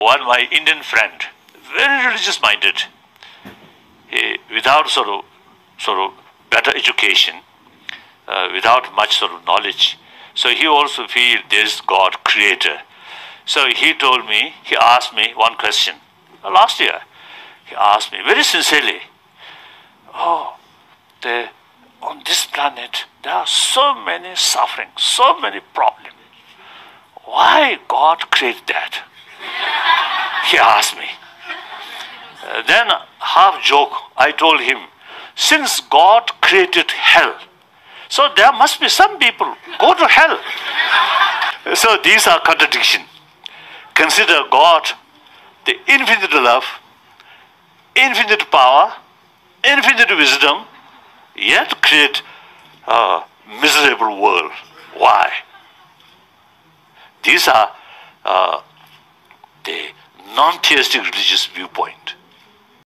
one my Indian friend, very religious minded, without sort of better education, without much sort of knowledge. So he also feels there is God, creator. So he told me, he asked me one question. Last year, he asked me very sincerely, oh, on this planet, there are so many suffering, so many problems. Why God created that? He asked me. Then, half joke, I told him, since God created hell, so there must be some people go to hell. So these are contradictions. Consider God, the infinite love, infinite power, infinite wisdom, yet create a miserable world. Why? These are the non-theistic religious viewpoint.